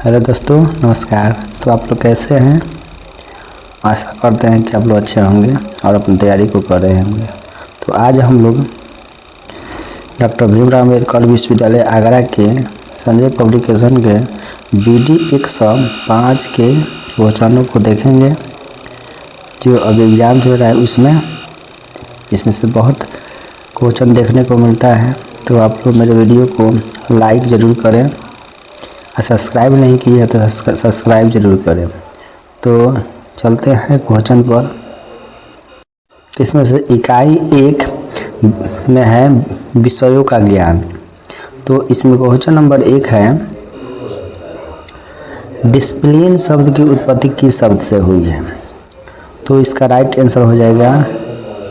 Hello दोस्तों, नमस्कार। तो आप लोग कैसे हैं? आशा करते हैं कि आप लोग अच्छे होंगे और अपनी तैयारी को कर रहे होंगे। तो आज हम लोग डॉक्टर भीमराव अम्बेडकर विश्वविद्यालय आगरा के संजय पब्लिकेशन के BD 105 के क्वेश्चनों को देखेंगे जो अभी एग्ज़ाम चल रहा है। इसमें से बहुत क्वेश्चन देखने को मिलता है। तो आप लोग मेरे वीडियो को लाइक ज़रूर करें और सब्सक्राइब नहीं किए तो सब्सक्राइब ज़रूर करें। तो चलते हैं क्वेश्चन पर। इसमें से इकाई 1 में है विषयों का ज्ञान। तो इसमें क्वेश्चन नंबर 1 है, डिसिप्लिन शब्द की उत्पत्ति किस शब्द से हुई है? तो इसका राइट आंसर हो जाएगा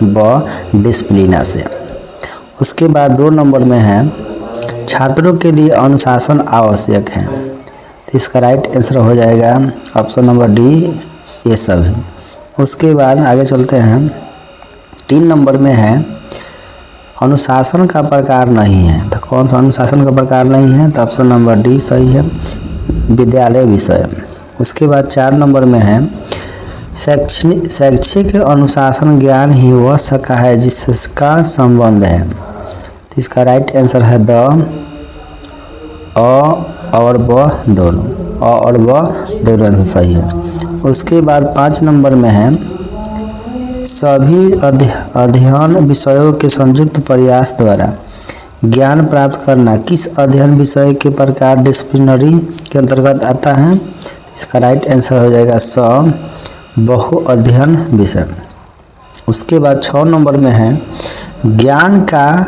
ब डिसिप्लिना से। उसके बाद 2 नंबर में है, छात्रों के लिए अनुशासन आवश्यक है। तो इसका राइट आंसर हो जाएगा ऑप्शन नंबर डी, ये सभी। उसके बाद आगे चलते हैं। 3 नंबर में है, अनुशासन का प्रकार नहीं है। तो कौन सा अनुशासन का प्रकार नहीं है? तो ऑप्शन नंबर डी सही है, विद्यालय विषय। उसके बाद 4 नंबर में है, शैक्षिक अनुशासन ज्ञान ही वह शाखा है जिसका संबंध है। तो इसका राइट आंसर है द अ और ब दोनों। अ और ब दोनों आंसर सही है। उसके बाद 5 नंबर में है, सभी अध्ययन विषयों के संयुक्त प्रयास द्वारा ज्ञान प्राप्त करना किस अध्ययन विषय के प्रकार डिसिप्लिनरी के अंतर्गत आता है? इसका राइट आंसर हो जाएगा स बहु अध्ययन विषय। उसके बाद 6 नंबर में है, ज्ञान का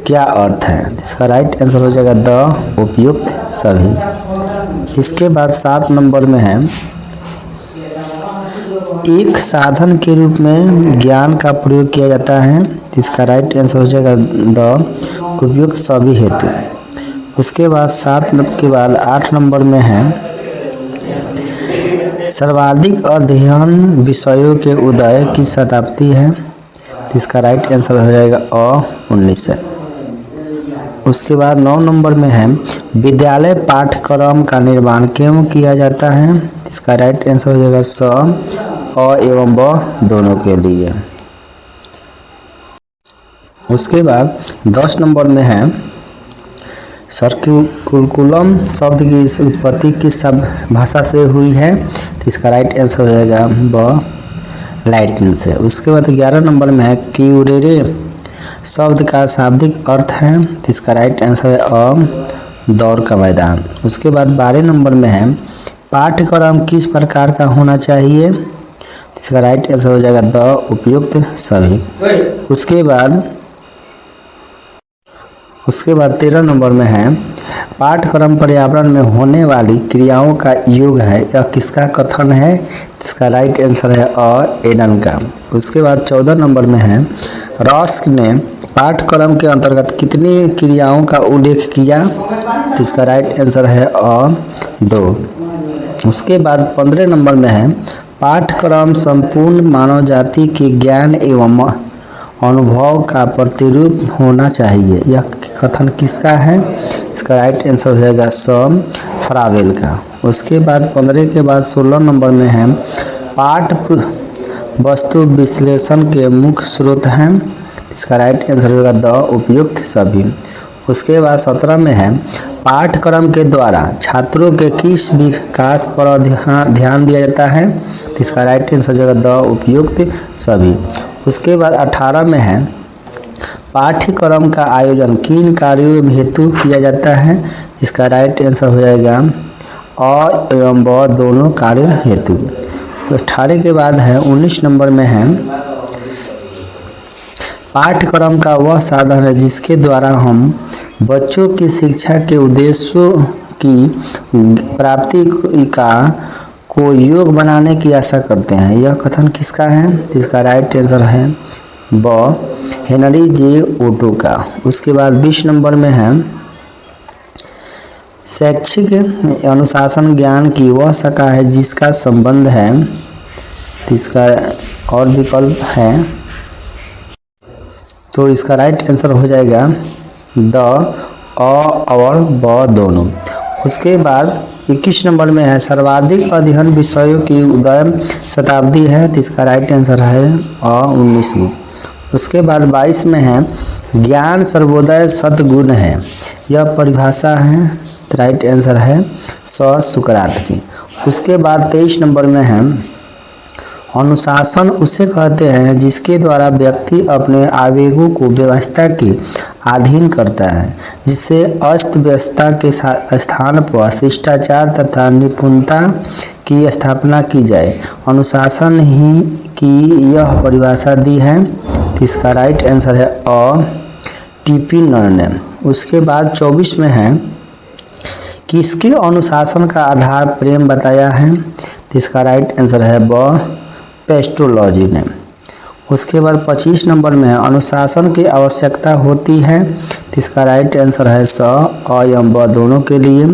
क्या अर्थ है? इसका राइट आंसर हो जाएगा द उपयुक्त सभी। इसके बाद 7 नंबर में है, एक साधन के रूप में ज्ञान का प्रयोग किया जाता है। इसका राइट आंसर हो जाएगा द उपयुक्त सभी हेतु। उसके बाद 7 के बाद 8 नंबर में है, सर्वाधिक अध्ययन विषयों के उदय की शताब्दी है। इसका राइट आंसर हो जाएगा अ 19 है। उसके बाद 9 नंबर में है, विद्यालय पाठ्यक्रम का निर्माण क्यों किया जाता है? इसका राइट आंसर हो जाएगा स अ एवं ब दोनों के लिए। उसके बाद 10 नंबर में है, सर्कुलम शब्द की उत्पत्ति किस भाषा से हुई है? तो इसका राइट आंसर हो जाएगा ब लैटिन से। उसके बाद 11 नंबर में है, क्यूरेरे शब्द का शाब्दिक अर्थ है। तो इसका राइट आंसर है अ दौड़ का मैदान। उसके बाद 12 नंबर में है, पाठ्यक्रम किस प्रकार का होना चाहिए? इसका राइट आंसर हो जाएगा द उपयुक्त सभी। उसके बाद 13 नंबर में है, पाठ्यक्रम पर्यावरण में होने वाली क्रियाओं का योग है, यह किसका कथन है? इसका राइट आंसर है अ एडन का। उसके बाद 14 नंबर में है, रस्क ने पाठ्यक्रम के अंतर्गत कितनी क्रियाओं का उल्लेख किया? तो इसका राइट आंसर है अ 2। उसके बाद 15 नंबर में है, पाठ्यक्रम संपूर्ण मानव जाति के ज्ञान एवं अनुभव का प्रतिरूप होना चाहिए, यह कथन किसका है? इसका राइट आंसर हो जाएगा स फ्रावेल का। उसके बाद 15 के बाद 16 नंबर में है, पाठ वस्तु विश्लेषण के मुख्य स्रोत हैं। इसका राइट आंसर होगा द उपयुक्त सभी। उसके बाद 17 में है, पाठ्यक्रम के द्वारा छात्रों के किस विकास पर ध्यान दिया जाता है? इसका राइट आंसर होगा द उपयुक्त सभी। उसके बाद 18 में है, पाठ्यक्रम का आयोजन किन कार्यों हेतु किया जाता है? इसका राइट आंसर हो जाएगा अ एवं ब दोनों कार्य हेतु। 18 के बाद है 19 नंबर में है, पाठ्यक्रम का वह साधन है जिसके द्वारा हम बच्चों की शिक्षा के उद्देश्यों की प्राप्ति को योग बनाने की आशा करते हैं, यह कथन किसका है? इसका राइट आंसर है ब हेनरी जे ओटो का। उसके बाद 20 नंबर में है, शैक्षिक अनुशासन ज्ञान की वह शाखा है जिसका संबंध है। तो इसका और विकल्प है, तो इसका राइट आंसर हो जाएगा द अ और ब दोनों। उसके बाद 21 नंबर में है सर्वाधिक अध्ययन विषयों की उदय शताब्दी है, तो इसका राइट आंसर है 19वीं। उसके बाद 22 में है ज्ञान सर्वोदय सद्गुण है, यह परिभाषा है, तो राइट आंसर है सुकरात की। उसके बाद 23 नंबर में है अनुशासन उसे कहते हैं जिसके द्वारा व्यक्ति अपने आवेगों को व्यवस्था के अधीन करता है, जिससे अस्त व्यवस्था के स्थान पर शिष्टाचार तथा निपुणता की स्थापना की जाए। अनुशासन ही की यह परिभाषा दी है, तो इसका राइट आंसर है टीपी नर। उसके बाद 24 में है किसके अनुशासन का आधार प्रेम बताया है, तो इसका राइट आंसर है पेस्ट्रोलॉजी ने। उसके बाद 25 नंबर में है अनुशासन की आवश्यकता होती है, तो इसका राइट आंसर है एवं ब दोनों के लिए।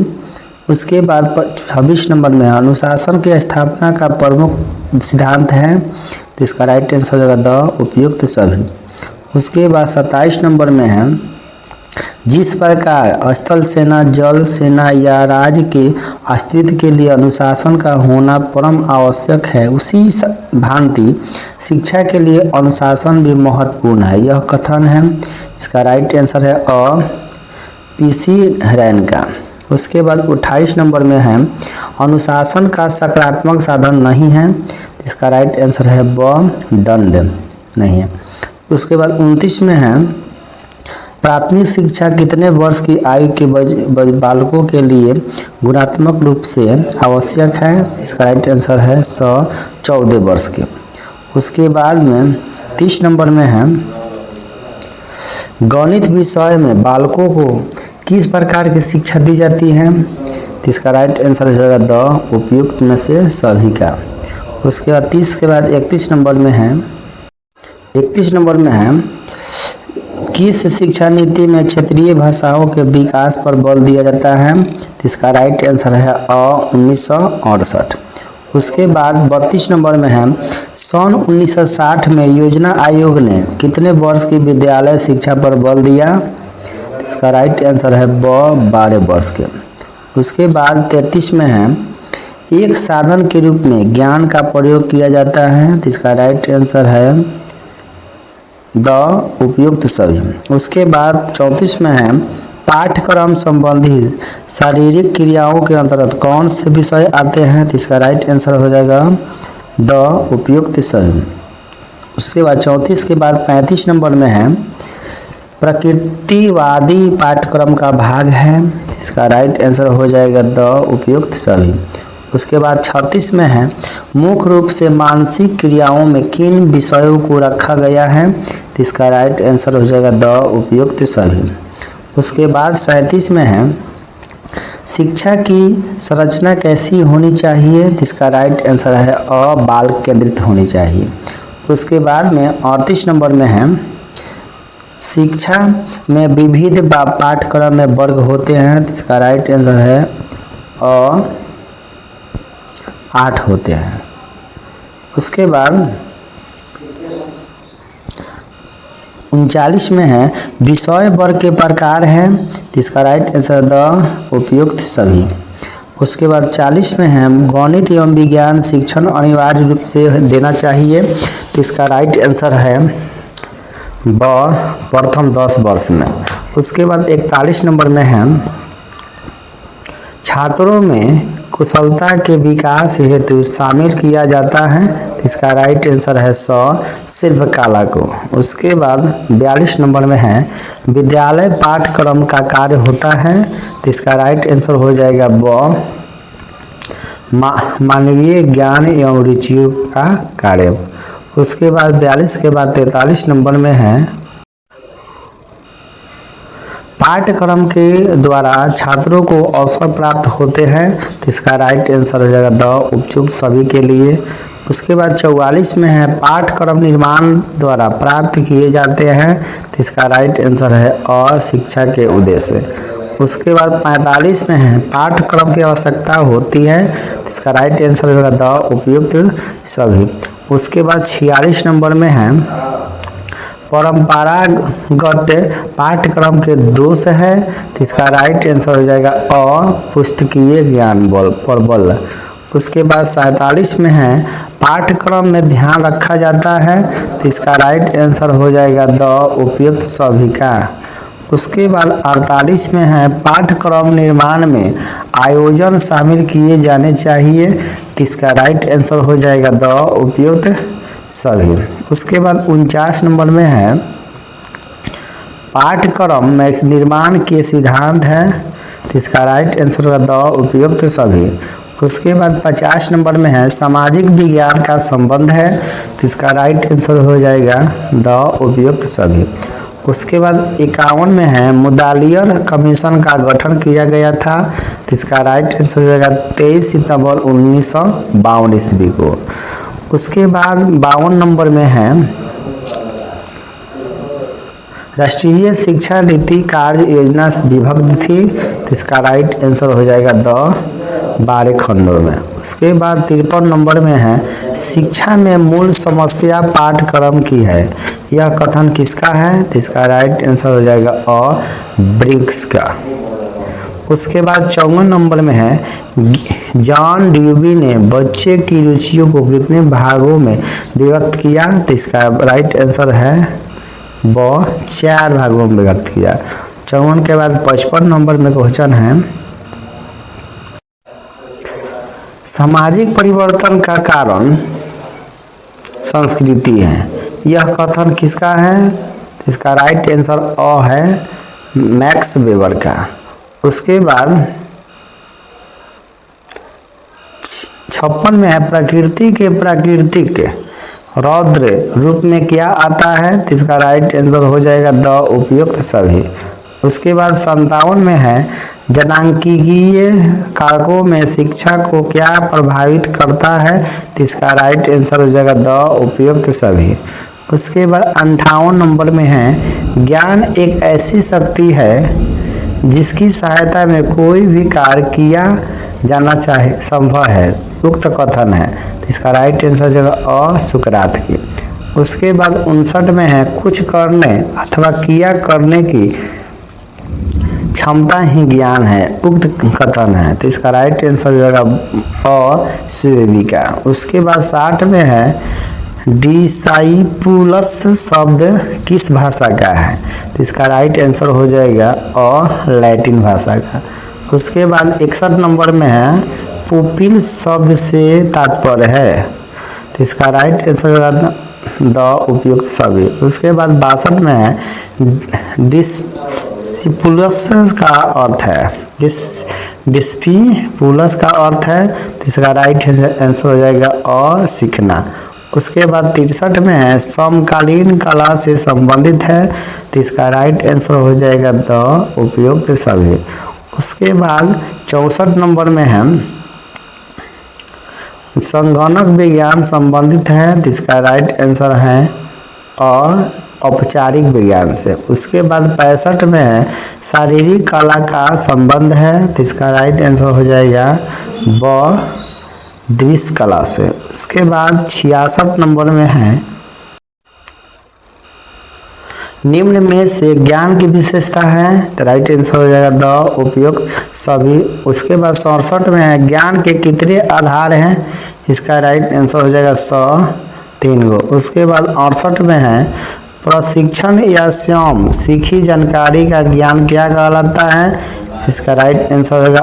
उसके बाद 26 नंबर में है अनुशासन की स्थापना का प्रमुख सिद्धांत है, तो इसका राइट आंसर होगा द उपयुक्त सभी। उसके बाद 27 नंबर में है जिस प्रकार स्थल सेना, जल सेना या राज्य के अस्तित्व के लिए अनुशासन का होना परम आवश्यक है, उसी भांति शिक्षा के लिए अनुशासन भी महत्वपूर्ण है, यह कथन है। इसका राइट आंसर है पीसी रैन का। उसके बाद 28 नंबर में है अनुशासन का सकारात्मक साधन नहीं है, इसका राइट आंसर है दंड नहीं है। उसके बाद 29 में है प्राथमिक शिक्षा कितने वर्ष की आयु के बालकों के लिए गुणात्मक रूप से आवश्यक है, इसका राइट आंसर है 14 वर्ष के। उसके बाद में 30 नंबर में है गणित विषय में बालकों को किस प्रकार की शिक्षा दी जाती है, तो इसका राइट आंसर होगा द उपयुक्त में से सभी का। उसके बाद 30 के बाद 31 नंबर में है 31 नंबर में है किस शिक्षा नीति में क्षेत्रीय भाषाओं के विकास पर बल दिया जाता है, तो इसका राइट आंसर है 1968। उसके बाद 32 नंबर में है सन 1960 में योजना आयोग ने कितने वर्ष की विद्यालय शिक्षा पर बल दिया, तो इसका राइट आंसर है 12 वर्ष के। उसके बाद 33 में है एक साधन के रूप में ज्ञान का प्रयोग किया जाता है, तो इसका राइट आंसर है द उपयुक्त सभी। उसके बाद 34 में है पाठ्यक्रम संबंधी शारीरिक क्रियाओं के अंतर्गत कौन से विषय आते हैं, तो इसका राइट आंसर हो जाएगा द उपयुक्त सभी। उसके बाद 34 के बाद 35 नंबर में है प्रकृतिवादी पाठ्यक्रम का भाग है, इसका राइट आंसर हो जाएगा द उपयुक्त सभी। उसके बाद 36 में है मुख्य रूप से मानसिक क्रियाओं में किन विषयों को रखा गया है, तो इसका राइट आंसर हो जाएगा द उपयुक्त सभी। उसके बाद 37 में है शिक्षा की संरचना कैसी होनी चाहिए, तो इसका राइट आंसर है बाल केंद्रित होनी चाहिए। उसके बाद में 38 नंबर में है शिक्षा में विविध पाठ्यक्रम में वर्ग होते हैं, तो इसका राइट आंसर है 8 होते हैं। उसके बाद 39 में है विषय वर्ग के प्रकार हैं, तो इसका राइट आंसर द उपयुक्त सभी। उसके बाद 40 में है गणित एवं विज्ञान शिक्षण अनिवार्य रूप से देना चाहिए, तो इसका राइट आंसर है प्रथम 10 वर्ष में। उसके बाद 41 नंबर में है छात्रों में कुशलता के विकास हेतु शामिल किया जाता है, तो इसका राइट आंसर है शिल्पकला को। उसके बाद 42 नंबर में है विद्यालय पाठ्यक्रम का कार्य होता है, तो इसका राइट आंसर हो जाएगा मानवीय ज्ञान एवं रुचियों का कार्य। उसके बाद 42 के बाद 43 नंबर में है पाठ्यक्रम के द्वारा छात्रों को अवसर प्राप्त होते हैं, तो इसका राइट आंसर हो जाएगा द उपयुक्त सभी के लिए। उसके बाद 44 में है पाठ्यक्रम निर्माण द्वारा प्राप्त किए जाते हैं, तो इसका राइट आंसर है शिक्षा के उद्देश्य। उसके बाद 45 में है पाठ्यक्रम की आवश्यकता होती है, तो इसका राइट आंसर होगा द उपयुक्त सभी। उसके बाद 46 नंबर में है परंपरागत पाठ्यक्रम के दोष है, तो इसका राइट आंसर हो जाएगा अ पुस्तकीय ज्ञान पर बल। उसके बाद 47 में है पाठ्यक्रम में ध्यान रखा जाता है, तो इसका राइट आंसर हो जाएगा द उपयुक्त सभी का। उसके बाद 48 में है पाठ्यक्रम निर्माण में आयोजन शामिल किए जाने चाहिए, तो इसका राइट आंसर हो जाएगा द उपयुक्त सभी। उसके बाद 49 नंबर में है पाठ्यक्रम में निर्माण के सिद्धांत है, तो इसका राइट आंसर होगा द उपयुक्त सभी। उसके बाद 50 नंबर में है सामाजिक विज्ञान का संबंध है, तो इसका राइट आंसर हो जाएगा द उपयुक्त सभी। उसके बाद 51 में है मुदालियर कमीशन का गठन किया गया था, तो इसका राइट आंसर हो जाएगा 23 सितंबर 1952 ईस्वी को। उसके बाद 52 नंबर में है राष्ट्रीय शिक्षा नीति कार्य योजना विभक्त थी, तो इसका राइट आंसर हो जाएगा द 12 खंडों में। उसके बाद 53 नंबर में है शिक्षा में मूल समस्या पाठ्यक्रम की है, यह कथन किसका है, तो इसका राइट आंसर हो जाएगा अ ब्रिग्स का। उसके बाद 54 नंबर में है जॉन ड्यूबी ने बच्चे की रुचियों को कितने भागों में विभक्त किया, तो इसका राइट आंसर है ब 4 भागों में विभक्त किया। 54 के बाद 55 नंबर में क्वेश्चन है सामाजिक परिवर्तन का कारण संस्कृति है, यह कथन किसका है, तो इसका राइट आंसर अ है मैक्स वेबर का। उसके बाद 56 में है प्रकृति के प्राकृतिक रौद्र रूप में क्या आता है, तो इसका राइट आंसर हो जाएगा द उपयुक्त सभी। उसके बाद 57 में है जनांकीय कारकों में शिक्षा को क्या प्रभावित करता है, तो इसका राइट आंसर हो जाएगा द उपयुक्त सभी। उसके बाद 58 नंबर में है ज्ञान एक ऐसी शक्ति है जिसकी सहायता में कोई भी कार्य किया जाना चाहे संभव है, उक्त कथन है, तो इसका राइट आंसर हो जाएगा अ सुकरात की। उसके बाद 59 में है कुछ करने अथवा किया करने की क्षमता ही ज्ञान है, उक्त कथन है, तो इसका राइट आंसर हो जाएगा अ स्वेबी का। उसके बाद 60 में है डिसाइपुलस शब्द किस भाषा का है, तो इसका राइट आंसर हो जाएगा अ लैटिन भाषा का। उसके बाद 61 नंबर में है पुपिल शब्द से तात्पर्य है, तो इसका राइट आंसर होगा द उपयुक्त सभी। उसके बाद 62 में है डिस्पिपुलस का अर्थ है डिस्पिपुलस का अर्थ है, तो इसका राइट आंसर हो जाएगा अ सीखना। उसके बाद 63 में है समकालीन कला से संबंधित है, तो इसका राइट आंसर हो जाएगा द उपयुक्त सभी। उसके बाद 64 नंबर में है संगणक विज्ञान संबंधित है, तो इसका राइट आंसर है औपचारिक विज्ञान से। उसके बाद 65 में है शारीरिक कला का संबंध है, तो इसका राइट आंसर हो जाएगा ब दृश्य कला से। उसके बाद 66 नंबर में है निम्न में से ज्ञान की विशेषता है, तो राइट आंसर हो जाएगा द उपयुक्त सभी। उसके बाद 67 में है ज्ञान के कितने आधार हैं, इसका राइट आंसर हो जाएगा 3 गो। उसके बाद 68 में है प्रशिक्षण या स्वयं सीखी जानकारी का ज्ञान क्या कहलाता है, इसका राइट आंसर होगा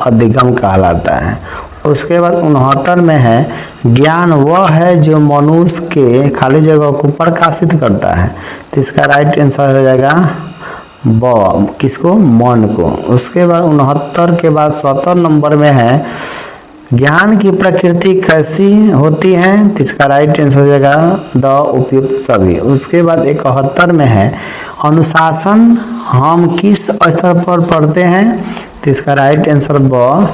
अधिगम कहलाता है। उसके बाद 69 में है ज्ञान वह है जो मनुष्य के खाली जगह को प्रकाशित करता है, तो इसका राइट आंसर हो जाएगा ब किसको मन को। उसके बाद 69 के बाद 70 नंबर में है ज्ञान की प्रकृति कैसी होती है, तो इसका राइट आंसर हो जाएगा द उपयुक्त सभी। उसके बाद 71 में है अनुशासन हम किस स्तर पर पढ़ते हैं, तो इसका राइट आंसर ब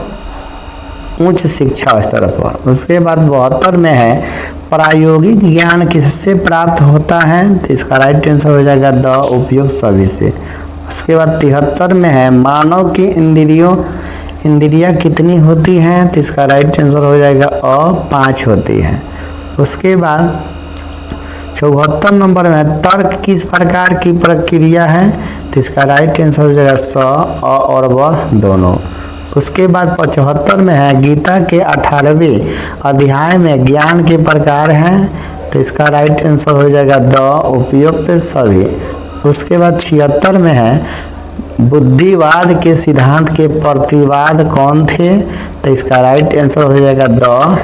उच्च शिक्षा स्तर पर। उसके बाद 72 में है प्रायोगिक ज्ञान किससे प्राप्त होता है, तो इसका राइट आंसर हो जाएगा द उपयुक्त सभी से। उसके बाद 73 में है मानव की इंद्रियां कितनी होती हैं, तो इसका राइट आंसर हो जाएगा 5 होती है। उसके बाद 74 नंबर में तर्क किस प्रकार की प्रक्रिया है, तो इसका राइट आंसर हो जाएगा स, अ और व दोनों। उसके बाद 75 में है गीता के 18वें अध्याय में ज्ञान के प्रकार हैं, तो इसका राइट आंसर हो जाएगा द, उपयुक्त सभी। उसके बाद 76 में है बुद्धिवाद के सिद्धांत के प्रतिवाद कौन थे, तो इसका राइट आंसर हो जाएगा द,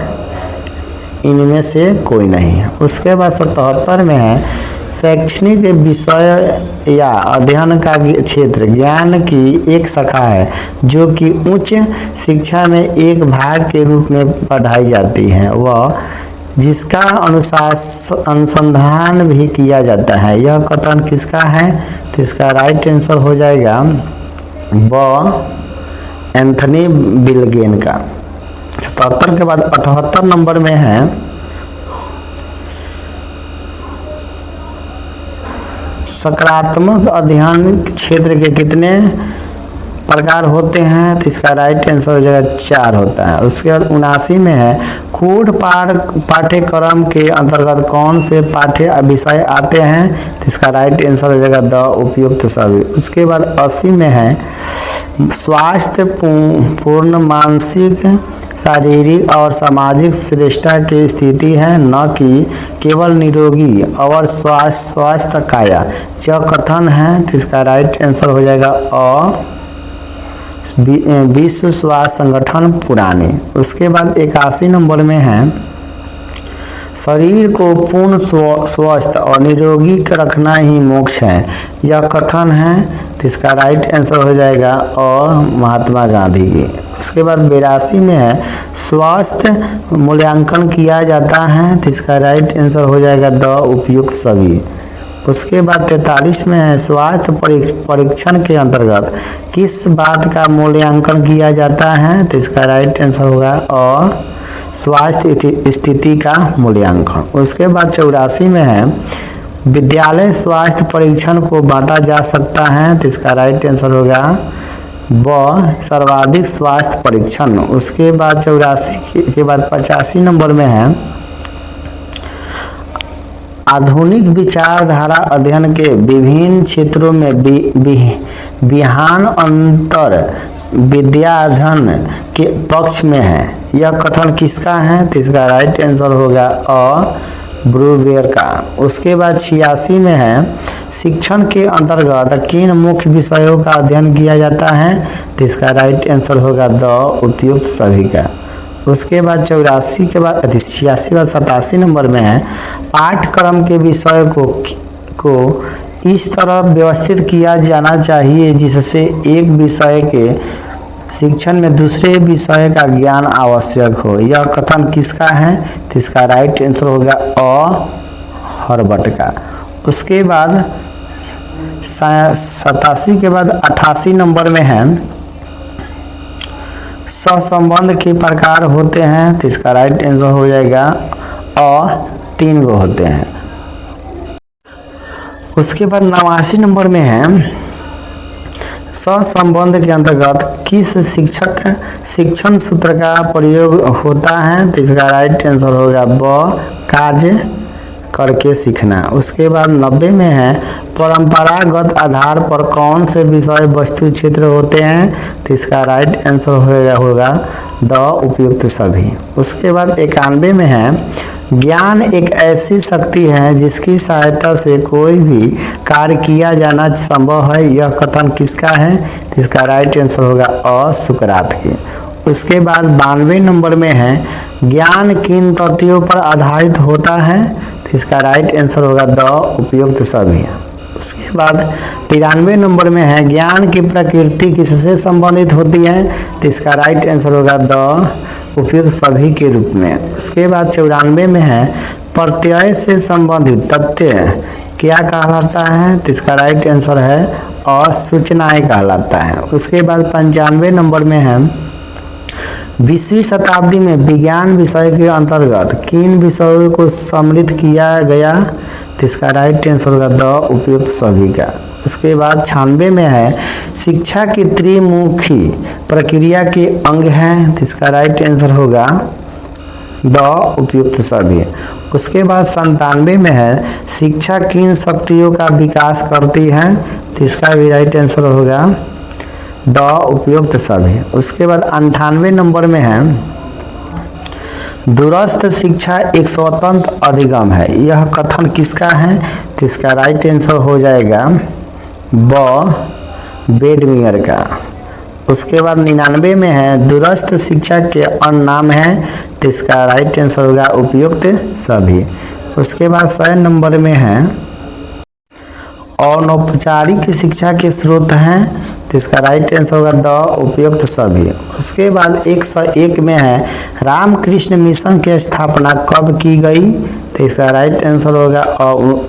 इनमें से कोई नहीं। उसके बाद 77 में है शैक्षणिक विषय या अध्ययन का क्षेत्र ज्ञान की एक शाखा है जो कि उच्च शिक्षा में एक भाग के रूप में पढ़ाई जाती है, वह जिसका अनुसंधान भी किया जाता है। यह कथन किसका है, तो इसका राइट आंसर हो जाएगा ब, एंथनी बिलगेन का। 77 के बाद 78 नंबर में है सकारात्मक अध्ययन क्षेत्र के कितने प्रकार होते हैं, तो इसका राइट आंसर हो जाएगा 4 होता है। उसके बाद 79 में है कोड पाठ्यक्रम के अंतर्गत कौन से पाठ्य विषय आते हैं, तो इसका राइट आंसर हो जाएगा द, उपयुक्त सभी। उसके बाद 80 में है स्वास्थ्य पूर्ण मानसिक शारीरिक और सामाजिक श्रेष्ठता की स्थिति है, न कि केवल निरोगी और स्वास्थ्य काया। यह कथन है, तो इसका राइट आंसर हो जाएगा अ, विश्व स्वास्थ्य संगठन पुराने। उसके बाद 81 नंबर में है शरीर को पूर्ण स्वस्थ और निरोगी रखना ही मोक्ष है, यह कथन है, तो इसका राइट आंसर हो जाएगा और महात्मा गांधी की। उसके बाद 82 में है स्वास्थ्य मूल्यांकन किया जाता है, तो इसका राइट आंसर हो जाएगा द, उपयुक्त सभी। उसके बाद 43 में है स्वास्थ्य परीक्षण के अंतर्गत किस बात का मूल्यांकन किया जाता है, तो इसका राइट आंसर होगा और स्वास्थ्य स्थिति का मूल्यांकन। उसके बाद 84 में है विद्यालय स्वास्थ्य परीक्षण को बांटा जा सकता है, तो इसका राइट आंसर होगा ब, सर्वाधिक स्वास्थ्य परीक्षण। उसके बाद 84 के बाद 85 नंबर में है आधुनिक विचारधारा अध्ययन के विभिन्न क्षेत्रों में विहान अंतर विद्याधन के पक्ष में है, यह कथन किसका है, तो इसका राइट आंसर होगा अ, ब्रूवेर का। उसके बाद 86 में है शिक्षण के अंतर्गत किन मुख्य विषयों का अध्ययन किया जाता है, तो इसका राइट आंसर होगा द, उपयुक्त सभी का। उसके बाद 84 के बाद 86 बाद 87 नंबर में है पाठ्यक्रम के विषय को इस तरह व्यवस्थित किया जाना चाहिए जिससे एक विषय के शिक्षण में दूसरे विषय का ज्ञान आवश्यक हो, यह कथन किसका है, तो इसका राइट आंसर होगा अ, हर्बर्ट का। उसके बाद 87 के बाद 88 नंबर में है सहसंबंध के प्रकार होते हैं, तो इसका राइट आंसर हो जाएगा अ, 3 गो होते हैं। उसके बाद 89 नंबर में है सहसंबंध के अंतर्गत किस शिक्षण सूत्र का प्रयोग होता है, तो इसका राइट आंसर होगा ब, कार्य करके सीखना। उसके बाद 90 में है परंपरागत आधार पर कौन से विषय वस्तु क्षेत्र होते हैं, तो इसका राइट आंसर होगा द, उपयुक्त सभी। उसके बाद 91 में है ज्ञान एक ऐसी शक्ति है जिसकी सहायता से कोई भी कार्य किया जाना संभव है, यह कथन किसका है, तो इसका राइट आंसर होगा अ, सुकरात की। उसके बाद 92 नंबर में है ज्ञान किन तथ्यों पर आधारित होता है, तो इसका राइट आंसर होगा द, उपयुक्त सभी। उसके बाद 93 नंबर में है ज्ञान की प्रकृति किससे संबंधित होती है, तो इसका राइट आंसर होगा द, उपयुक्त सभी के रूप में। उसके बाद 94 में है प्रत्यय से संबंधित तथ्य क्या कहलाता है, तो इसका राइट आंसर है अ, सूचनाएं कहलाता है। उसके बाद 95 नंबर में है 20वीं शताब्दी में विज्ञान विषय के अंतर्गत किन विषयों को सम्मिलित किया गया, तो इसका राइट आंसर होगा द, उपयुक्त सभी का। उसके बाद 96 में है शिक्षा की त्रिमुखी प्रक्रिया के अंग हैं, तो इसका राइट आंसर होगा द उपयुक्त सभी। उसके बाद 97 में है शिक्षा किन शक्तियों का विकास करती है, तो इसका भी राइट आंसर होगा द उपयुक्त सभी। उसके बाद 98 नंबर में है दूरस्थ शिक्षा एक स्वतंत्र अधिगम है, यह कथन किसका है, तो इसका राइट आंसर हो जाएगा ब बेडमियर का। उसके बाद 99 में है दूरस्थ शिक्षा के अन्य नाम है, तो इसका राइट आंसर होगा उपयुक्त सभी। उसके बाद 100 नंबर में है अनौपचारिक शिक्षा के स्रोत हैं, तो इसका राइट आंसर होगा द उपयुक्त सभी। उसके बाद 101 में है रामकृष्ण मिशन की स्थापना कब की गई, तो इसका राइट आंसर होगा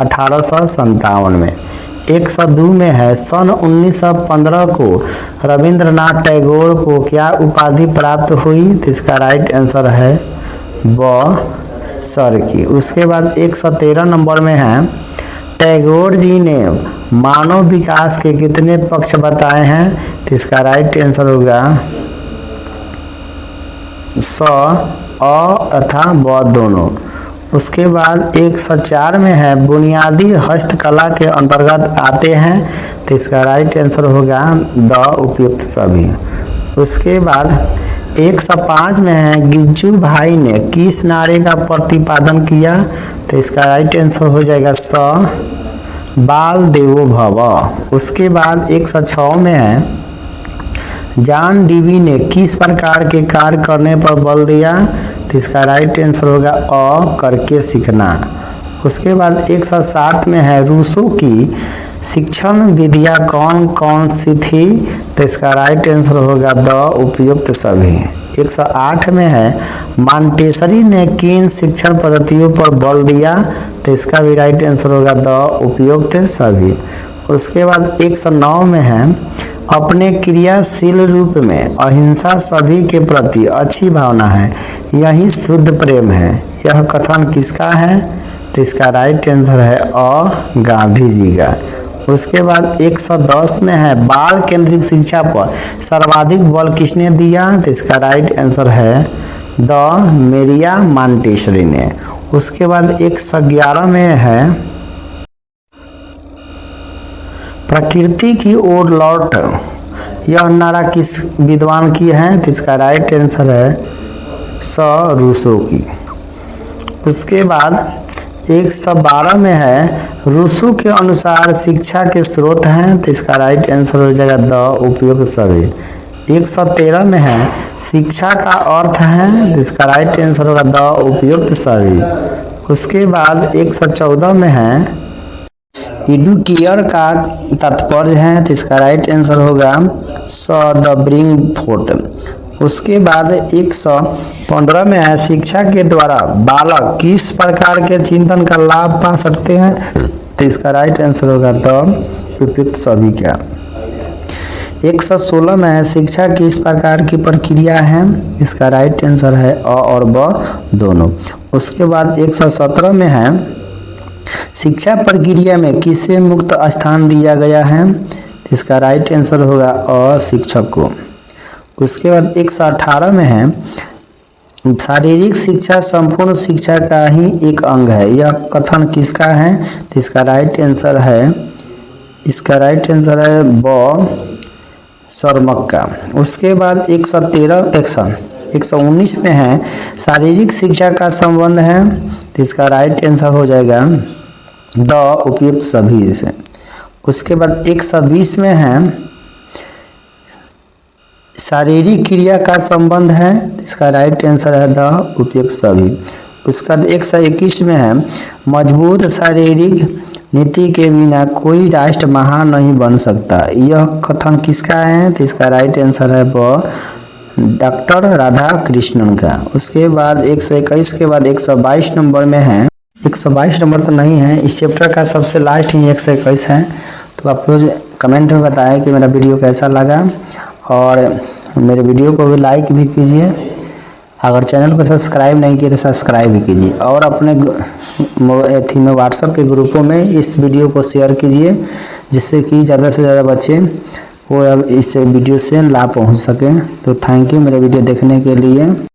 1857 में। 102 में है सन 1915 को रविंद्रनाथ टैगोर को क्या उपाधि प्राप्त हुई, तो इसका राइट आंसर है ब सर की। उसके बाद 113 नंबर में है टैगोर जी ने मानव विकास के कितने पक्ष बताए हैं, तो इसका राइट आंसर होगा स अ तथा ब दोनों। उसके बाद 104 में है बुनियादी हस्तकला के अंतर्गत आते हैं, तो इसका राइट आंसर होगा द उपयुक्त सभी। उसके बाद 105 में है गिज्जू भाई ने किस नारे का प्रतिपादन किया, तो इसका राइट आंसर हो जाएगा स बाल देवो भव। उसके बाद 106 में है जॉन डीवी ने किस प्रकार के कार्य करने पर बल दिया, तो इसका राइट आंसर होगा अ करके सीखना। उसके बाद 107 में है रूसो की शिक्षण विधियां कौन कौन सी थी, तो इसका राइट आंसर होगा द उपयुक्त सभी। 108 में है मॉन्टेसरी ने किन शिक्षण पद्धतियों पर बल दिया, तो इसका भी राइट आंसर होगा द उपयुक्त सभी। उसके बाद 109 में है अपने क्रियाशील रूप में अहिंसा सभी के प्रति अच्छी भावना है, यही शुद्ध प्रेम है, यह कथन किसका है, तो इसका राइट आंसर है अ गांधी जी का। उसके बाद 110 में है बाल केंद्रित शिक्षा पर सर्वाधिक बल किसने दिया, तो इसका राइट आंसर है द मेरिया मॉन्टेसरी ने। उसके बाद 111 में है प्रकृति की ओर लौट, यह नारा किस विद्वान की है, तो इसका राइट आंसर है स रूसो की। उसके बाद 112 में है रूसो के अनुसार शिक्षा के स्रोत हैं, तो इसका राइट आंसर हो जाएगा द उपयुक्त सभी। 113 में है शिक्षा का अर्थ है, तो इसका राइट आंसर होगा द उपयुक्त सभी। उसके बाद 114 में है एडुकेयर का तात्पर्य है, तो इसका राइट आंसर होगा स द ब्रिंग फोर्ट। उसके बाद 115 में है शिक्षा के द्वारा बालक किस प्रकार के चिंतन का लाभ पा सकते हैं, तो इसका राइट आंसर होगा द उपयुक्त सभी का। 116 में है शिक्षा किस प्रकार की प्रक्रिया है, इसका राइट आंसर है अ और ब दोनों। उसके बाद 117 में है शिक्षा प्रक्रिया में किसे मुक्त स्थान दिया गया है, इसका राइट आंसर होगा अ शिक्षक को। उसके बाद 118 में है शारीरिक शिक्षा संपूर्ण शिक्षा का ही एक अंग है, यह कथन किसका है, तो इसका राइट आंसर है ब शर्मक का। उसके बाद 119 में है शारीरिक शिक्षा का संबंध है, तो इसका राइट आंसर हो जाएगा द उपयुक्त सभी से। उसके बाद 120 में है शारीरिक क्रिया का संबंध है, तो इसका राइट आंसर है द उपयुक्त सभी। उसके बाद 121 में है मजबूत शारीरिक नीति के बिना कोई राष्ट्र महान नहीं बन सकता, यह कथन किसका है, तो इसका राइट आंसर है ब डॉक्टर राधा कृष्णन का। उसके बाद 121 के बाद 122 नंबर में है 122 नंबर तो नहीं है, इस चैप्टर का सबसे लास्ट ही 121 है। तो आप लोग कमेंट में बताएं कि मेरा वीडियो कैसा लगा और मेरे वीडियो को भी लाइक भी कीजिए। अगर चैनल को सब्सक्राइब नहीं किए तो सब्सक्राइब भी कीजिए और अपने में व्हाट्सएप के ग्रुपों में इस वीडियो को शेयर कीजिए, जिससे कि ज़्यादा से ज़्यादा बच्चे को अब इस वीडियो से लाभ पहुंच सके। तो थैंक यू मेरे वीडियो देखने के लिए।